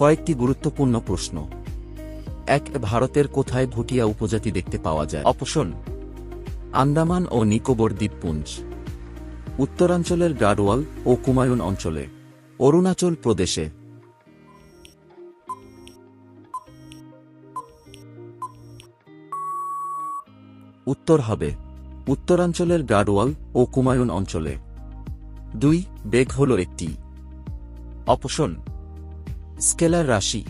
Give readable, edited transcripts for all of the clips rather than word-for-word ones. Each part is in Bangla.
কয়েকটি গুরুত্বপূর্ণ প্রশ্ন। ১. ভারতের কোথায় ভুটিয়া উপজাতি দেখতে পাওয়া যায়? অপশন: আন্দামান ও নিকোবর দ্বীপপুঞ্জ, উত্তরাঞ্চলের গাড়োয়াল ও কুমায়ুন অঞ্চলে, অরুণাচল প্রদেশে। উত্তর হবে উত্তরাঞ্চলের গাড়োয়াল ও কুমায়ুন অঞ্চলে। ২. বেগ হল একটি। অপশন: স্কেলার রাশি,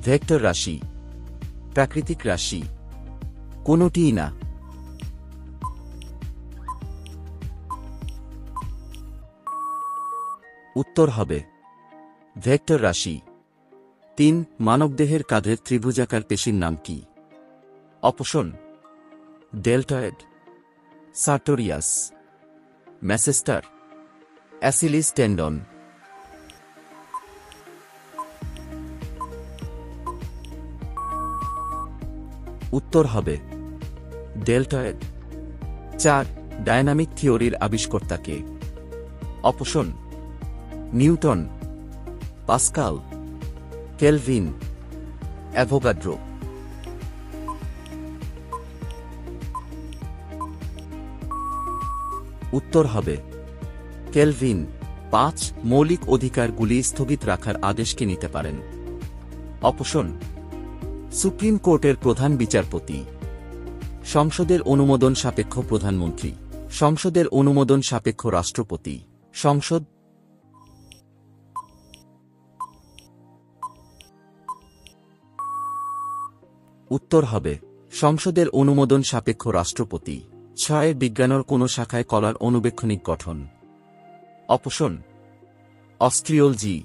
ভেক্টর রাশি, প্রাকৃতিক রাশি, কোনটিই না। উত্তর হবে ভেক্টর রাশি। ৩. মানবদেহের কাঁধের ত্রিভুজাকার পেশির নাম কি? Option: deltoid, sartorius, masseter, Achilles tendon. উত্তর হবে ডেল্টয়েড। ৪. ডায়নামিক থিওরির আবিষ্কর্তা কে? Option: Newton, Pascal, Kelvin, Avogadro. উত্তর হবে কেলভিন। ৫. মৌলিক অধিকারগুলি স্থগিত রাখার আদেশকে নিতে পারেন? অপশন: সুপ্রিম কোর্টের প্রধান বিচারপতি, সংসদের অনুমোদন সাপেক্ষ প্রধানমন্ত্রী, সংসদের অনুমোদন সাপেক্ষ রাষ্ট্রপতি, সংসদ। উত্তর হবে সংসদের অনুমোদন সাপেক্ষ রাষ্ট্রপতি। ৬. বিজ্ঞানের কোন শাখায় কলার অনুবেক্ষণিক গঠন? Option: osteology,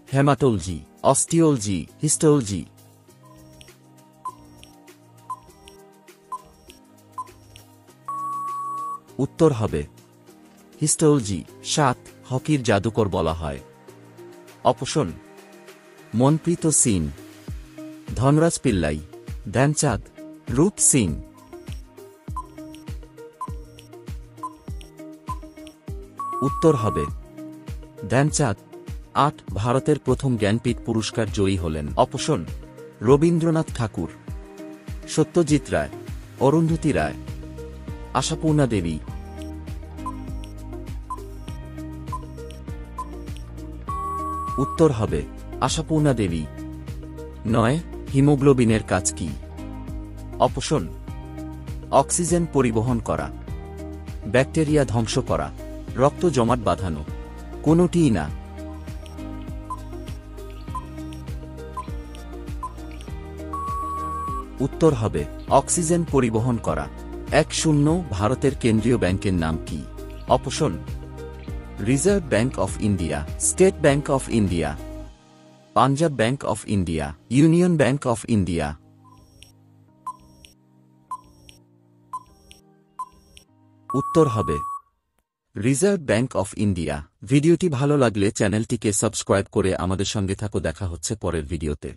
haematology, osteology, histology. উত্তর হবে হিস্টোলজি। ৭. হকির জাদুকর বলা হয়? অপশন: মনপ্রীত সিং, ধনরাজ পিল্লাই, ধ্যানচাঁদ, রূপ সিং। উত্তর হবে ধ্যানচাঁদ। ৮. ভারতের প্রথম জ্ঞানপীঠ পুরস্কার জয়ী হলেন? অপশন: রবীন্দ্রনাথ ঠাকুর, সত্যজিৎ রায়, অরুন্ধতী রায়, আশাপূর্ণা দেবী। উত্তর হবে আশাপূর্ণা দেবী। ৯. হিমোগ্লোবিনের কাজ কি? অপশন: অক্সিজেন পরিবহন করা, ব্যাকটেরিয়া ধ্বংস করা, রক্ত জমাট বাঁধানো, কোনটিই না। উত্তর হবে অক্সিজেন পরিবহন করা। ১. ভারতের কেন্দ্রীয় ব্যাংকের নাম কি? Option: reserve bank of India, state bank of India, Punjab bank of India, union bank of India. উত্তর হবে রিজার্ভ ব্যাংক অফ ইন্ডিয়া। ভিডিওটি ভালো লাগলে চ্যানেলটিকে সাবস্ক্রাইব করে আমাদের সঙ্গে থাকো। দেখা হচ্ছে পরের ভিডিওতে।